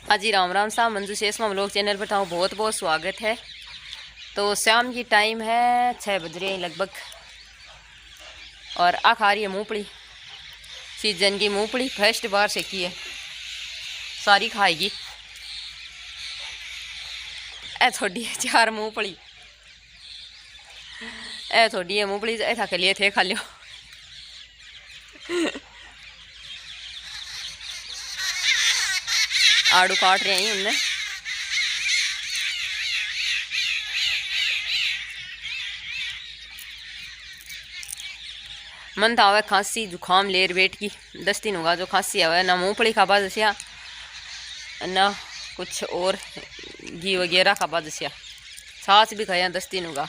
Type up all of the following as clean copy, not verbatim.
हाँ जी, राम राम साहब, Manju शेषमा vlog channel पर था बहुत बहुत स्वागत है। तो शाम की टाइम है, 6 बज रहे हैं लगभग। और आ खा रही है मूंगफली, सीजन की मूंगफली फर्स्ट बार से की है, सारी खाएगी। ए थोड़ी है 4 मूंगफली, ए थोड़ी है मूंगफली, ए था के लिए थे खा लियो। आड़ू काट रहे हैं उनने। मन था आवे खांसी जुकाम लेर वेट की 10 दिन होगा जो खांसी आवे ना, मूंगफली खाबा जैसा ना कुछ और घी वगैरह खाबा जैसा, छाछ भी खाया 10 दिन होगा,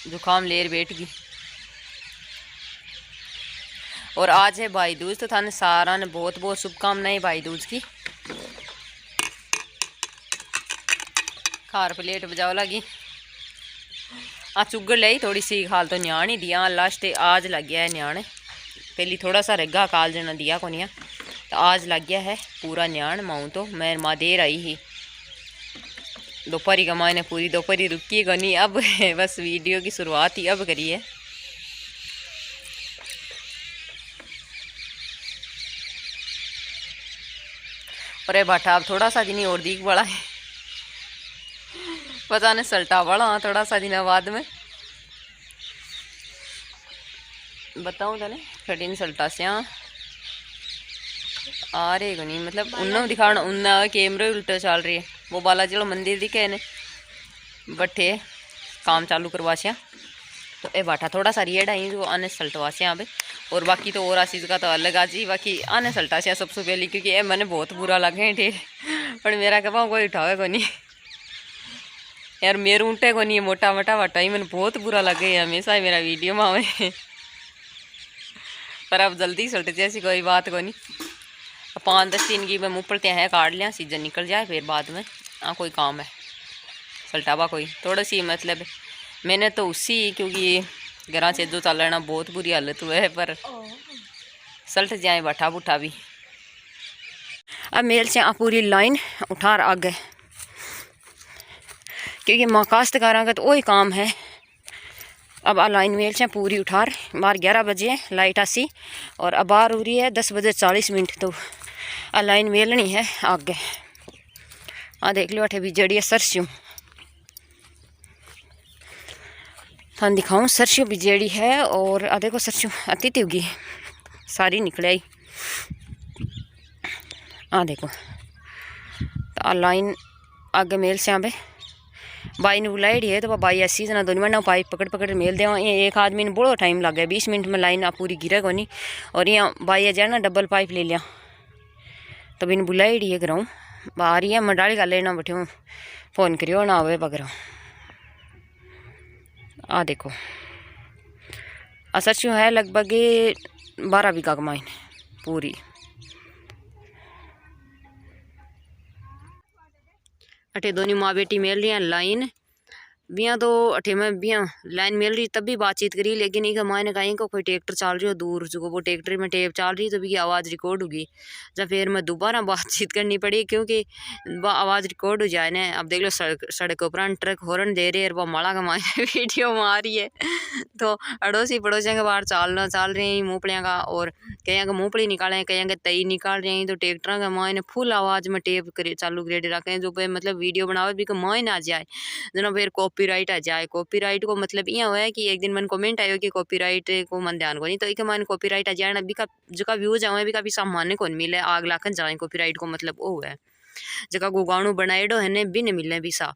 जुकाम लेर वेट की। और आज है भाई दूज, तो थाने सारा ने बहुत बहुत शुभकामनाएं भाई दूज की। खार प्लेट बजाओ लगी आ चुगड़ ली थोड़ी सी खाल, तो न्याण ही दिया लास्ट आज लग गया है न्याण। पहली थोड़ा सा रगा काल जना दिया कोनिया, तो आज लग गया है पूरा न्याण। माऊँ तो मैं माँ देर आई ही दोपहरी का, माँ ने पूरी दोपहरी रुकी कोनी, अब बस वीडियो की शुरुआत ही अब करी है। अरे बाटा अब थोड़ा सा दिन और दीख बड़ा है, पता नहीं सल्टा बड़ा थोड़ा सा दिन बाद में बताऊँ तने कठिन सल्टा से आ रहे को नहीं, मतलब उन्होंने दिखाना उन्ना कैमरे उल्टा चल रही है। वो बालाजी वाला मंदिर दिखे ने बट्ठे काम चालू करवा से, तो ये बाटा थोड़ा सा रेड आई जो आने सल्टवा से यहाँ पे। और बाकी तो और आशीष का तो अलग आज ही, बाकी आने सल्टा से सबसे पहले, क्योंकि ये मैंने बहुत बुरा लगे थे पर मेरा कहा कोई उठावे को नहीं यार, मेरे ऊँटे को नहीं मोटा मोटा बाटा ही मैंने बहुत बुरा लगे हमेशा ही मेरा वीडियो में आवे पर अब जल्दी सल्ट जैसी कोई बात को नहीं। 5-10 दिन की मैं मुँह पर हैं काट लिया, सीजन निकल जाए फिर बाद में कोई काम है सल्टावा कोई थोड़ा सी, मतलब मैंने तो उसी, क्योंकि घर से जो चल रहा बहुत बुरी हालत हुआ है, पर सल्ट जाए बठा बुठा भी। अब मेल से पूरी लाइन उठार आ गए, क्योंकि माँ काश्तकारा का तो वही काम है। अब लाइन मेल से पूरी उठार, बाहर 11 बजे लाइट आसी और अब बाहर हो रही है 10 बजे 40 मिनट, तो लाइन मेलनी है आगे। देख लो अठे भी जड़ी है सरस्यों, थान दिखाऊँ सरस्यों भी जड़ी है। और देखो सरस्यों अति होगी सारी निकले आई, देखो तो लाइन आगे मेल से आवे। बाई ने बुलाई है, तो बाई ऐसी जना दोनों मिनट पाइप पकड़ पकड़ मेल दे। एक आदमी ने बड़ो टाइम लग गया, 20 मिनट में लाइन पूरी गिरे को नहीं। और यहाँ बाई है जाए ना डबल पाइप ले लिया, तो बिन बुलाई है कराऊँ बाहर ही है मंडाली का लेना बैठे फोन करियो ना आवे बगरा। देखो सरस्यों है लगभग 12 बीघा कमाइन पूरी। अठे दोनों माँ बेटी मेल रही हैं लाइन बिया, तो अठे में बिया लाइन मिल रही तब भी बातचीत करी, लेकिन एक मायने कहीं को कोई ट्रैक्टर चल रही हो दूर, जो वो ट्रैक्टर में टेप चल रही तो भी आवाज़ रिकॉर्ड होगी। जब फिर मैं दोबारा बातचीत करनी पड़ी, क्योंकि आवाज़ रिकॉर्ड हो जाए ना। अब देख लो सड़क ऊपर ट्रक हॉर्न दे रहे हैं, वो माला का मायने वीडियो में आ रही है, तो अड़ोसी पड़ोसियों के बाहर चल रहे हैं मूंगफलियाँ का, और कहीं का मूंगफली निकाले कहीं के तई निकाल रहे हैं, तो ट्रैक्टर का मायने फुल आवाज़ में टेप कर चालू कर रखें, जो मतलब वीडियो बनावे भी मायने आ जाए जना फिर कॉपीराइट आ जाए। कॉपीराइट को मतलब ये हुआ है कि एक दिन मन कमेंट आयो कि कॉपीराइट को मन ध्यान को नहीं, तो एक मन कॉपीराइट आ जाए अभी का जो व्यूज आवे भी काफ़ी सामान्य कौन मिले, आग लाखन जाए कॉपीराइट को मतलब वो है जगह गुगाणु बनाएडो है ने बिन मिले भी सा,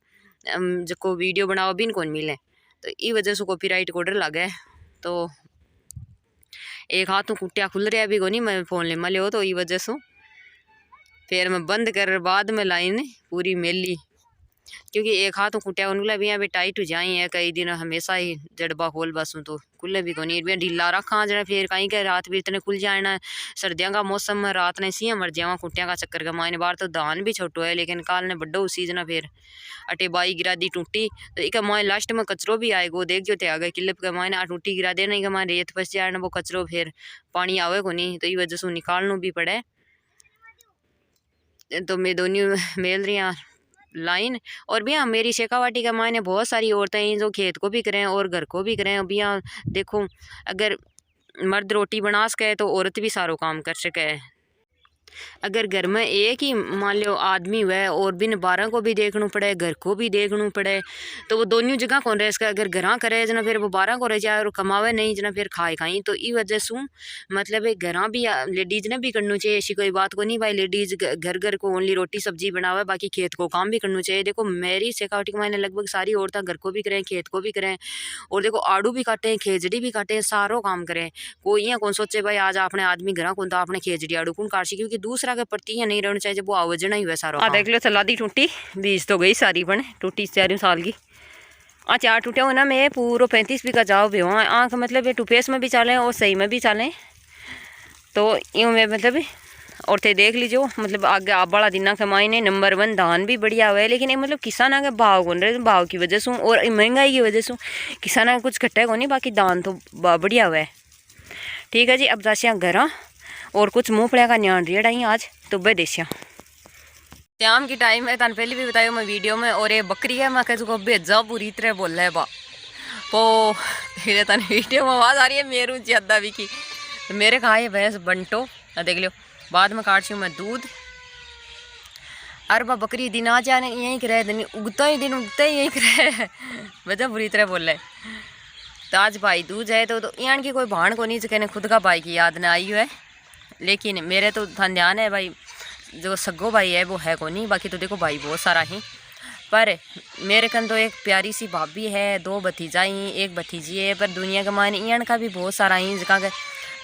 जो वीडियो बनाओ बिन कौन मिले, तो ये वजह से कॉपीराइट को डर लगे। तो एक हाथों कुटिया खुल रहा भी को नहीं मैं फोन ले मले हो, तो ये वजह से फिर मैं बंद कर बाद में लाइन पूरी मेली, क्योंकि एक हाथों कुटिया उनके भी यहाँ टाइट हो जाए है कई दिन हमेशा ही जड़बा खोल बसूँ तो खुले भी को नहीं ढीला रखा जना, फिर कहीं के रात भी इतने खुल जाए ना। सर्दियों का मौसम में रात ने सी मर जावा कुटिया का चक्कर का मायने बार, तो दान भी छोटो है लेकिन काल ने बड्डो उसी जना फिर अटे बाई गिरा दी टूटी, तो एक माए लास्ट में कचरो भी आए गो देख जो थे आगे किले के मायने आ टूटी गिरा देना के माए रेत फंस जाए ना, वो कचरो फिर पानी आवे को नहीं, तो ये वजह से निकालना भी पड़े। तो मैं दोनों मेल रही हैं लाइन। और भैया मेरी शेखावाटी का मायने बहुत सारी औरतें हैं जो खेत को भी करें और घर को भी करें। भैया देखो, अगर मर्द रोटी बना सके तो औरत भी सारो काम कर सके। अगर घर में एक ही मान लो आदमी हुआ और बिन 12 को भी देखना पड़े, घर को भी देखना पड़े, तो वो दोनों जगह कौन रहे इसका। अगर घर करे जना फिर वो 12 को रह जाए और कमावे नहीं जना फिर खाए खाई। तो ई वजह से मतलब घर भी लेडीज़ ने भी करना चाहिए। ऐसी कोई बात को नहीं भाई लेडीज़ घर घर को ओनली रोटी सब्जी बनावे, बाकी खेत को काम भी करना चाहिए। देखो मेरी शेखावटी के मायने लगभग सारी औरतें घर को भी करें, खेत को भी करें, और देखो आड़ू भी काटें, खेजड़ी भी काटें, सारो काम करें। कोई यहाँ कौन सोचे भाई आज अपने आदमी घर कौन तो अपने खेजड़ी आड़ू कौन काट, क्योंकि दूसरा के प्रति नहीं रहना चाहिए जब वो आवजना ही हुआ सारा। देख लो चला दी टूटी, बीज तो गई सारी बने टूटी 4 साल की। 4 टूटे हो ना, मैं पूरा 35 बीघा जाओ भी हुआ आँख, मतलब ये टुपेस में भी चलें और सही में भी चलें। तो यूँ में मतलब और थे देख लीजिए, मतलब आगे आप बड़ा दिन के मायने नंबर 1 धान भी बढ़िया हुआ है। लेकिन ये मतलब किसान के भाव कौन रहे, भाव की वजह से और महंगाई की वजह से किसान कुछ घटे को नहीं, बाकी धान तो बढ़िया हुआ है। ठीक है जी, अब जासियाँ घर और कुछ मूँगफलियाँ का न्याण रेड़ आई आज तो बेदेशियाँ। शाम की टाइम है, तन पहले भी बताया मैं वीडियो में, और ये बकरी है मैं कहूँ भेजा पूरी तरह बोल है बा तो फिर तन वीडियो में आवाज़ आ रही है मेरू ज्यादा भी की। तो मेरे कहा ये भैंस बंटो देख लो, बाद में काट मैं दूध। अरे बा बकरी दिन आ जाने यहीं करे, दिन उगता ही यहीं करे वजह बुरी तरह बोल रहे। तो आज भाई दूज है तो यहाँ की कोई भाण को नहीं कहने, खुद का भाई की याद ना आई है। लेकिन मेरे तो ध्यान है भाई जो सग्गो भाई है वो है को नहीं, बाकी तो देखो भाई बहुत सारा ही। पर मेरे कन तो एक प्यारी सी भाभी है, 2 भतीजा ही, 1 भतीजी है। पर दुनिया के मायने यहाँ का भी बहुत सारा ही जगह का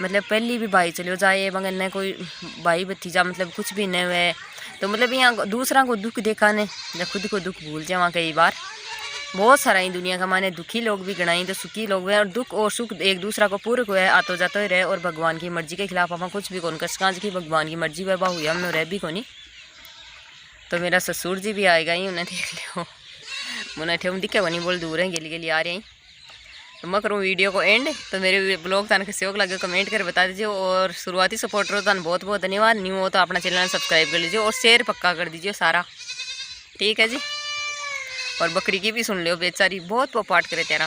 मतलब पहली भी भाई चलो जाए मगर न कोई भाई भतीजा मतलब कुछ भी न हुए। तो मतलब यहाँ दूसरा को दुख देखा ने या खुद को दुख भूल जाए कई बार। बहुत सारा ही दुनिया का माने दुखी लोग भी गणाई तो सुखी लोग हुए, और दुख और सुख एक दूसरा को पूरक हुआ है, आतो जातो ही रहे। और भगवान की मर्जी के खिलाफ आप कुछ भी कौन कर सका कि भगवान की मर्जी वह हुई हमने रह भी कोनी। तो मेरा ससुर जी भी आएगा ही, उन्हें देख लियो उन्हें ठे दिखे को नहीं बोल दूर है गेली आ रही हैं। तो मैं करूँ वीडियो को एंड। तो मेरे ब्लॉग तन सहयोग लगे कमेंट कर बता दीजिए, और शुरुआती सपोर्टर हो तन बहुत बहुत धन्यवाद। न्यू हो तो अपना चैनल सब्सक्राइब कर लीजिए और शेयर पक्का कर दीजिए सारा, ठीक है जी। और बकरी की भी सुन लो बेचारी बहुत पोपाट करे तेरा।